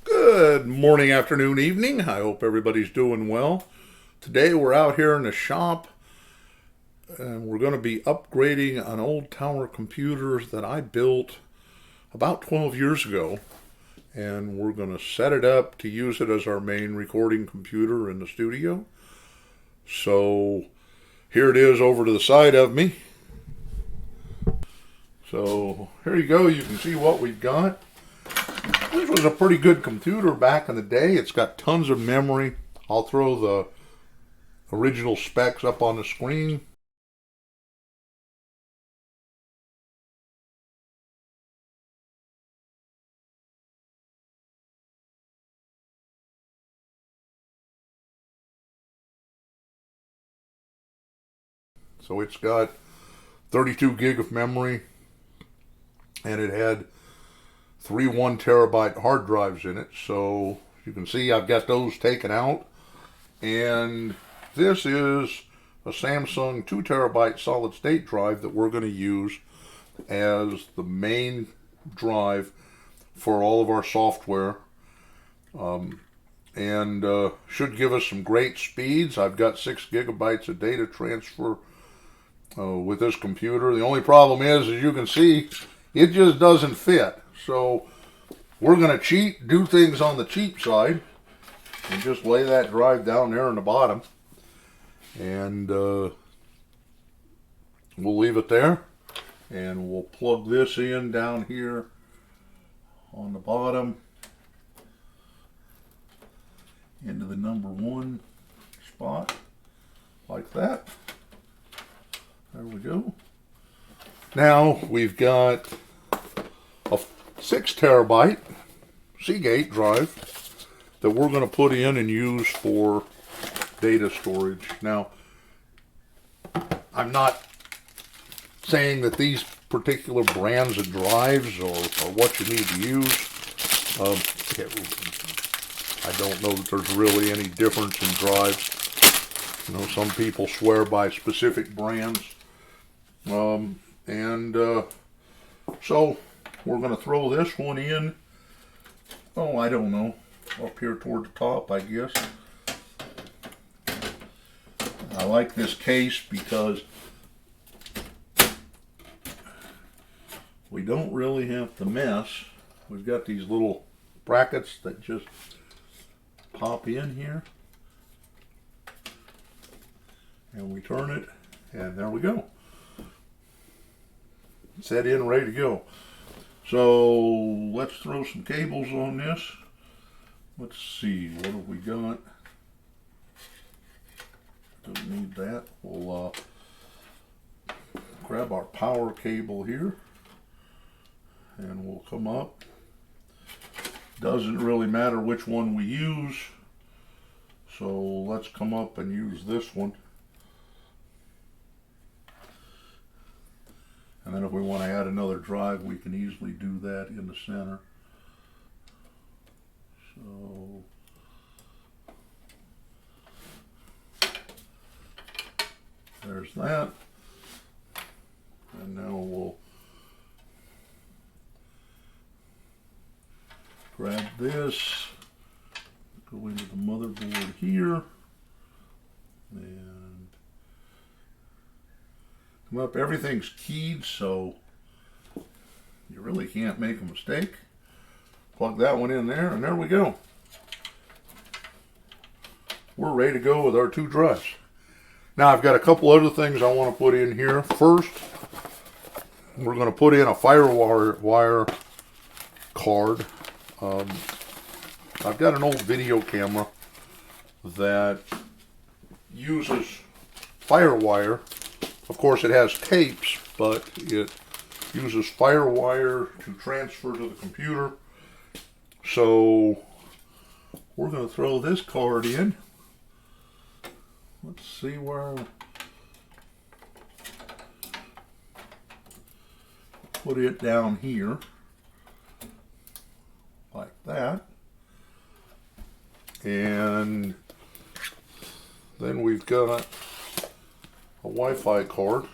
Good morning, afternoon, evening. I hope everybody's doing well. Today we're out here in the shop and we're going to be upgrading an old tower computer that I built about 12 years ago. And we're going to set it up to use it as our main recording computer in the studio. So here it is over to the side of me. So here you go. You can see what we've got. This was a pretty good computer back in the day. It's got tons of memory. I'll throw the original specs up on the screen. So it's got 32 gig of memory, and it had 3 1 terabyte hard drives in it. So you can see I've got those taken out. And this is a Samsung 2 terabyte solid state drive that we're going to use as the main drive for all of our software. And should give us some great speeds. I've got 6 gigabytes of data transfer with this computer. The only problem is, as you can see, it just doesn't fit. So we're going to cheat, do things on the cheap side, and just lay that drive down there in the bottom. And we'll leave it there. And we'll plug this in down here on the bottom into the number 1 spot, like that. There we go. Now we've got a 6 terabyte Seagate drive that we're going to put in and use for data storage. Now, I'm not saying that these particular brands of drives are what you need to use. I don't know that there's really any difference in drives. You know, some people swear by specific brands. So we're going to throw this one in, I don't know, up here toward the top, I guess. I like this case because we don't really have to mess. We've got these little brackets that just pop in here, and we turn it, and there we go. Set in, ready to go. So let's throw some cables on this. Let's see, what have we got? Don't need that. We'll grab our power cable here, and we'll come up. Doesn't really matter which one we use, so let's come up and use this one. And then if we want to add another drive, we can easily do that in the center. So there's that. And now we'll grab this, go into the motherboard here, and come up. Everything's keyed, so you really can't make a mistake. Plug that one in there, and there we go. We're ready to go with our 2 drives. Now I've got a couple other things I want to put in here. First, we're going to put in a FireWire card. I've got an old video camera that uses FireWire. Of course, it has tapes, but it uses FireWire to transfer to the computer. So we're going to throw this card in. Let's see where. Put it down here, like that. And then we've got a Wi-Fi card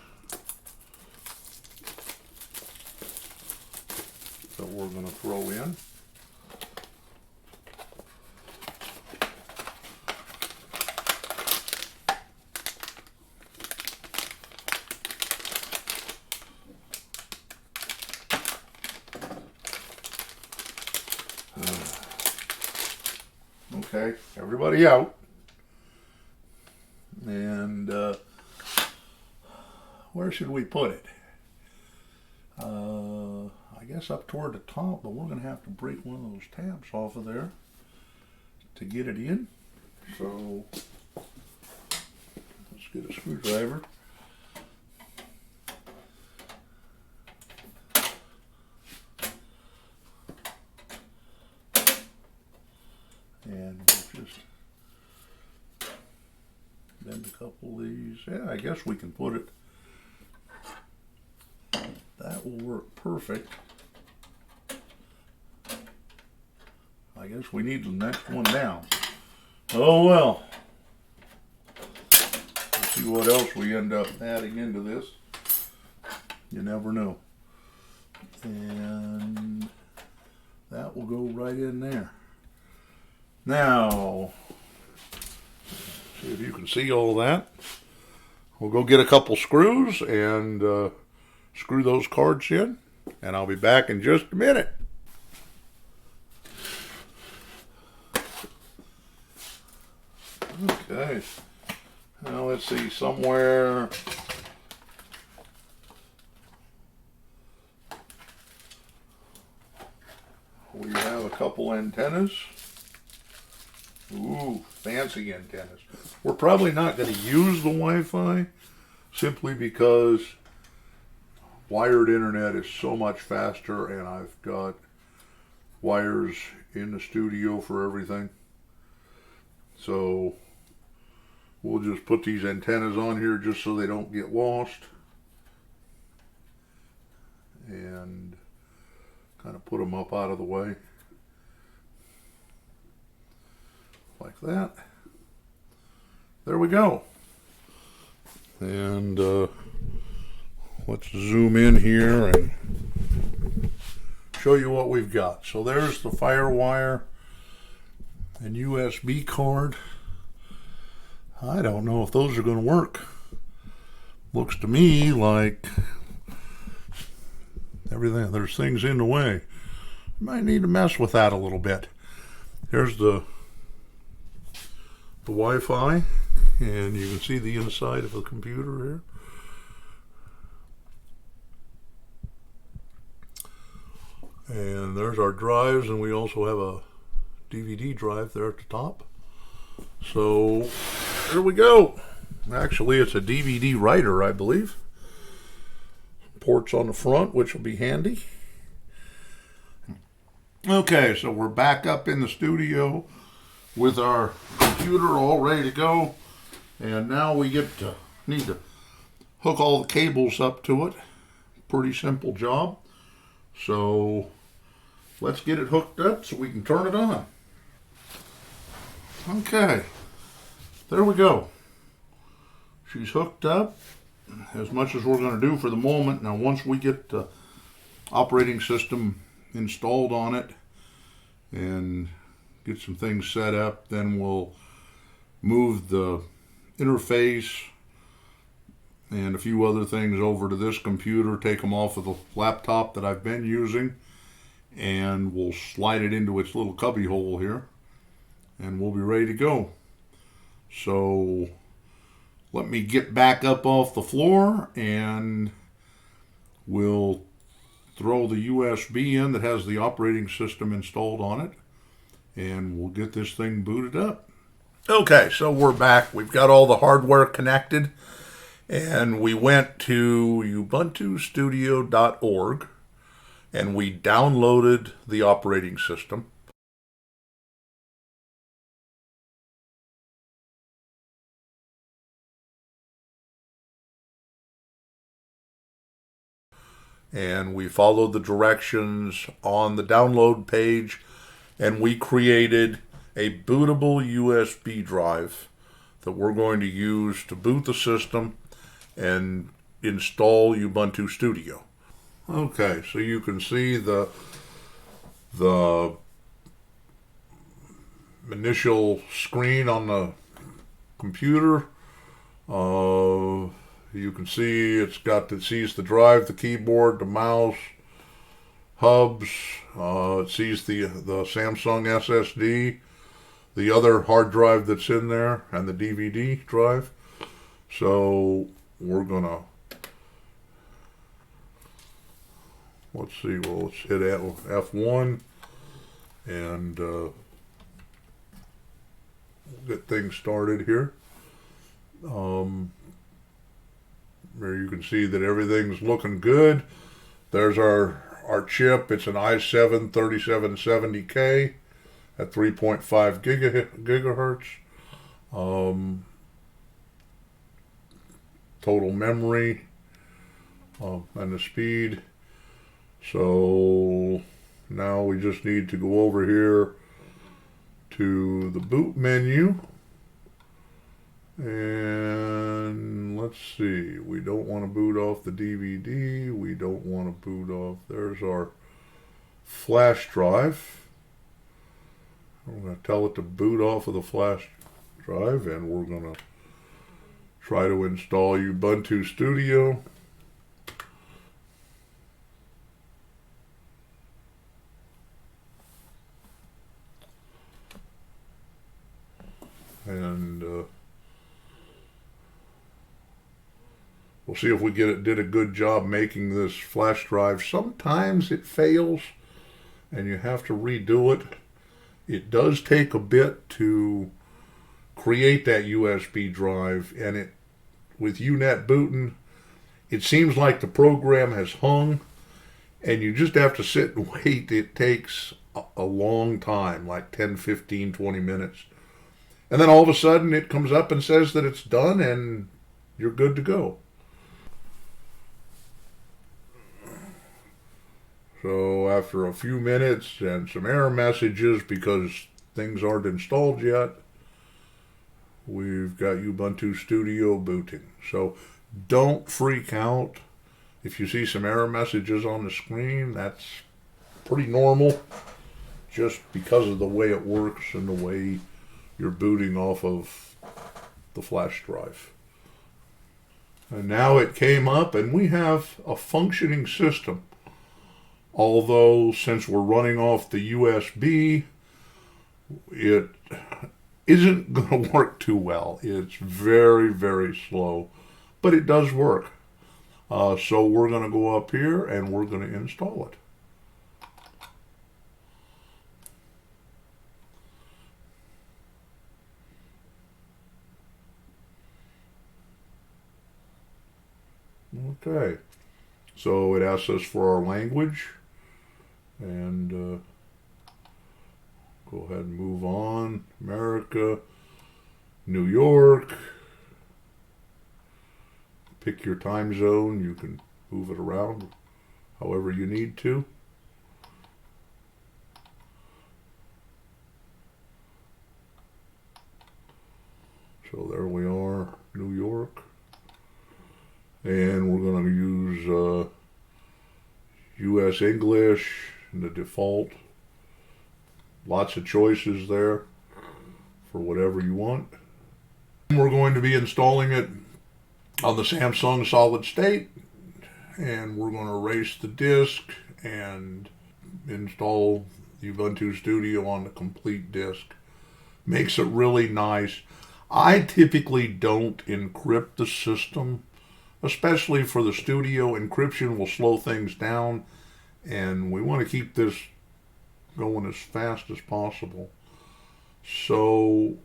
that we're going to throw in. Okay, everybody out. And where should we put it? I guess up toward the top, but we're going to have to break one of those tabs off of there to get it in. So let's get a screwdriver. And we'll just bend a couple of these. Yeah, I guess we can put it. That will work perfect. I guess we need the next one down. Oh well. Let's see what else we end up adding into this. You never know. And that will go right in there. Now, see if you can see all that. We'll go get a couple screws and screw those cards in, and I'll be back in just a minute. Okay, now let's see, somewhere we have a couple antennas. Ooh, fancy antennas. We're probably not going to use the Wi-Fi simply because wired internet is so much faster, and I've got wires in the studio for everything. So we'll just put these antennas on here just so they don't get lost, and kind of put them up out of the way like that. There we go. And let's zoom in here and show you what we've got. So there's the FireWire and USB cord. I don't know if those are going to work. Looks to me like everything, there's things in the way. Might need to mess with that a little bit. Here's the Wi-Fi, and you can see the inside of the computer here. And there's our drives, and we also have a DVD drive there at the top. So there we go. Actually, it's a DVD writer, I believe. Ports on the front, which will be handy. Okay, so we're back up in the studio with our computer all ready to go, and now we need to hook all the cables up to it. Pretty simple job. So let's get it hooked up so we can turn it on. Okay, there we go. She's hooked up as much as we're going to do for the moment. Now once we get the operating system installed on it and get some things set up, then we'll move the interface and a few other things over to this computer, take them off of the laptop that I've been using, and we'll slide it into its little cubby hole here, and we'll be ready to go. So let me get back up off the floor, and we'll throw the USB in that has the operating system installed on it, and we'll get this thing booted up. Okay, so we're back. We've got all the hardware connected, and we went to ubuntustudio.org, and we downloaded the operating system. And we followed the directions on the download page, and we created a bootable USB drive that we're going to use to boot the system and install Ubuntu Studio. Okay, so you can see the initial screen on the computer. You can see it sees the drive, the keyboard, the mouse, hubs. It sees the Samsung SSD, the other hard drive that's in there and the DVD drive. So we're gonna, let's see, well, let's hit F1 and we'll get things started here. There you can see that everything's looking good. There's our chip. It's an i7 3770K at 3.5 gigahertz. Total memory and the speed. So now we just need to go over here to the boot menu. And let's see, we don't want to boot off the DVD. We don't want to boot off. There's our flash drive. I'm going to tell it to boot off of the flash drive, and we're going to try to install Ubuntu Studio. And we'll see if we did a good job making this flash drive. Sometimes it fails and you have to redo it. It does take a bit to create that USB drive, and it, with UNet booting, it seems like the program has hung and you just have to sit and wait. It takes a long time, like 10, 15, 20 minutes. And then all of a sudden it comes up and says that it's done and you're good to go. So after a few minutes and some error messages because things aren't installed yet, we've got Ubuntu Studio booting. So don't freak out if you see some error messages on the screen. That's pretty normal, just because of the way it works and the way you're booting off of the flash drive. And now it came up and we have a functioning system. Although, since we're running off the USB, it isn't going to work too well. It's very, very slow, but it does work. So we're going to go up here and we're going to install it. Okay, so it asks us for our language, and go ahead and move on. America, New York. Pick your time zone. You can move it around however you need to. So there we are, New York. And we're going to use US English, the default. Lots of choices there for whatever you want. We're going to be installing it on the Samsung solid state, and we're going to erase the disk and install Ubuntu Studio on the complete disk. Makes it really nice. I typically don't encrypt the system, especially for the studio. Encryption will slow things down, and we want to keep this going as fast as possible. So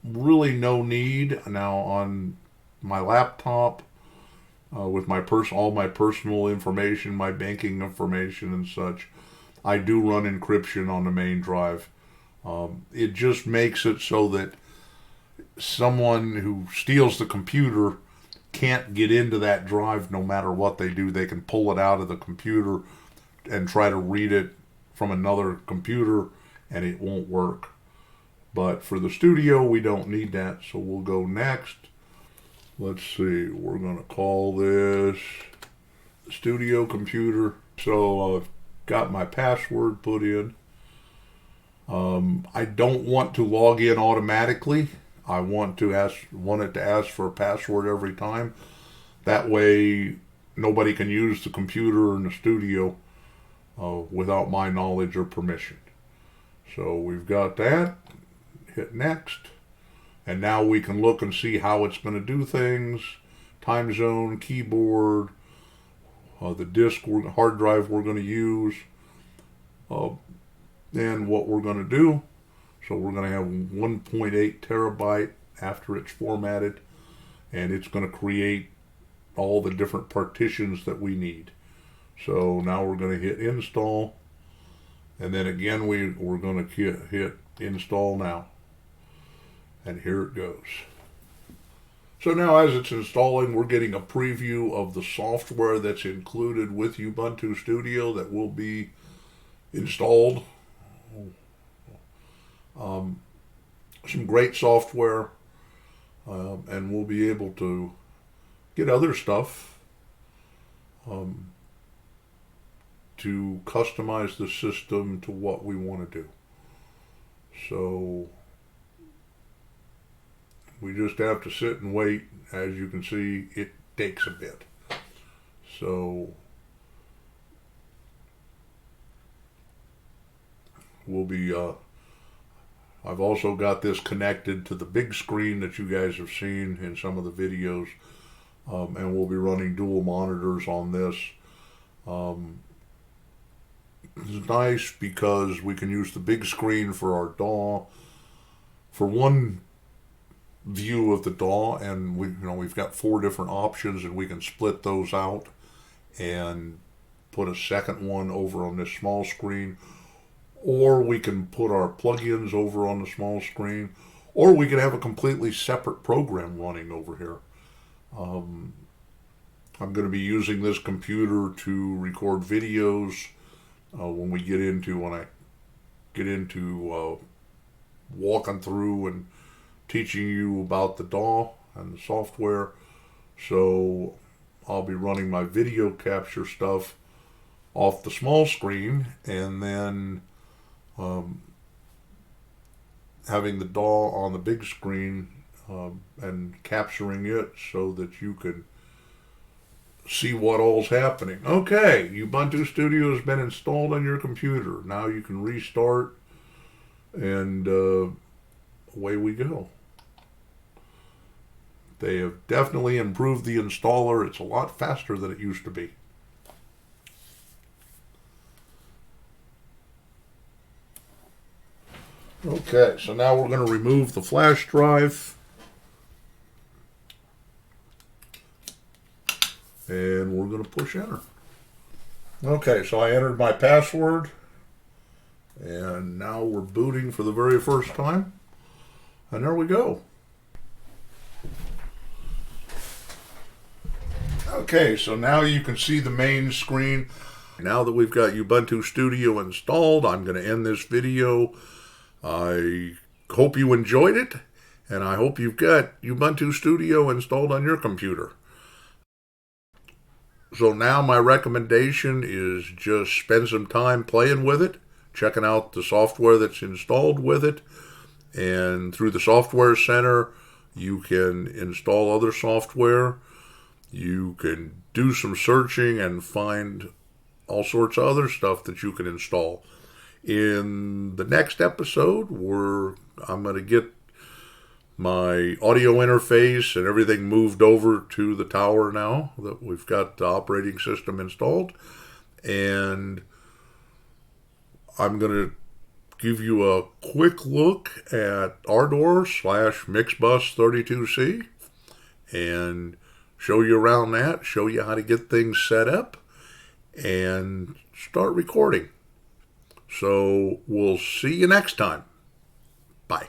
really no need. Now on my laptop, with my all my personal information, my banking information and such, I do run encryption on the main drive. It just makes it so that someone who steals the computer can't get into that drive no matter what they do. They can pull it out of the computer and try to read it from another computer and it won't work. But for the studio, we don't need that, so we'll go next. Let's see, we're going to call this studio computer. So I've got my password put in. I don't want to log in automatically. I want it to ask for a password every time. That way nobody can use the computer in the studio without my knowledge or permission. So we've got that. hit next. And now we can look and see how it's going to do things. Time zone, keyboard, the disk, hard drive we're going to use, and what we're going to do. So we're going to have 1.8 terabyte after it's formatted, and it's going to create all the different partitions that we need. So now we're going to hit install, and then again we're going to hit install now. And here it goes. So now as it's installing, we're getting a preview of the software that's included with Ubuntu Studio that will be installed. Some great software, and we'll be able to get other stuff to customize the system to what we want to do. So we just have to sit and wait. As you can see, it takes a bit. So we'll be, I've also got this connected to the big screen that you guys have seen in some of the videos, and we'll be running dual monitors on this. It's nice because we can use the big screen for our DAW, for one view of the DAW, and we've got 4 different options, and we can split those out and put a second one over on this small screen, or we can put our plugins over on the small screen, or we can have a completely separate program running over here. I'm going to be using this computer to record videos when I get into walking through and teaching you about the DAW and the software. So I'll be running my video capture stuff off the small screen, and then having the DAW on the big screen and capturing it so that you can see what all's happening. Okay, Ubuntu Studio has been installed on your computer. Now you can restart, and away we go. They have definitely improved the installer. It's a lot faster than it used to be. Okay, so now we're going to remove the flash drive. And we're going to push enter. Okay, so I entered my password. And now we're booting for the very first time. And there we go. Okay, so now you can see the main screen. Now that we've got Ubuntu Studio installed, I'm going to end this video. I hope you enjoyed it, and I hope you've got Ubuntu Studio installed on your computer. So now my recommendation is just spend some time playing with it, checking out the software that's installed with it, and through the Software Center, you can install other software. You can do some searching and find all sorts of other stuff that you can install. In the next episode, I'm going to get my audio interface and everything moved over to the tower now that we've got the operating system installed. And I'm going to give you a quick look at Ardor/Mixbus32C and show you around that, show you how to get things set up, and start recording. So we'll see you next time. Bye.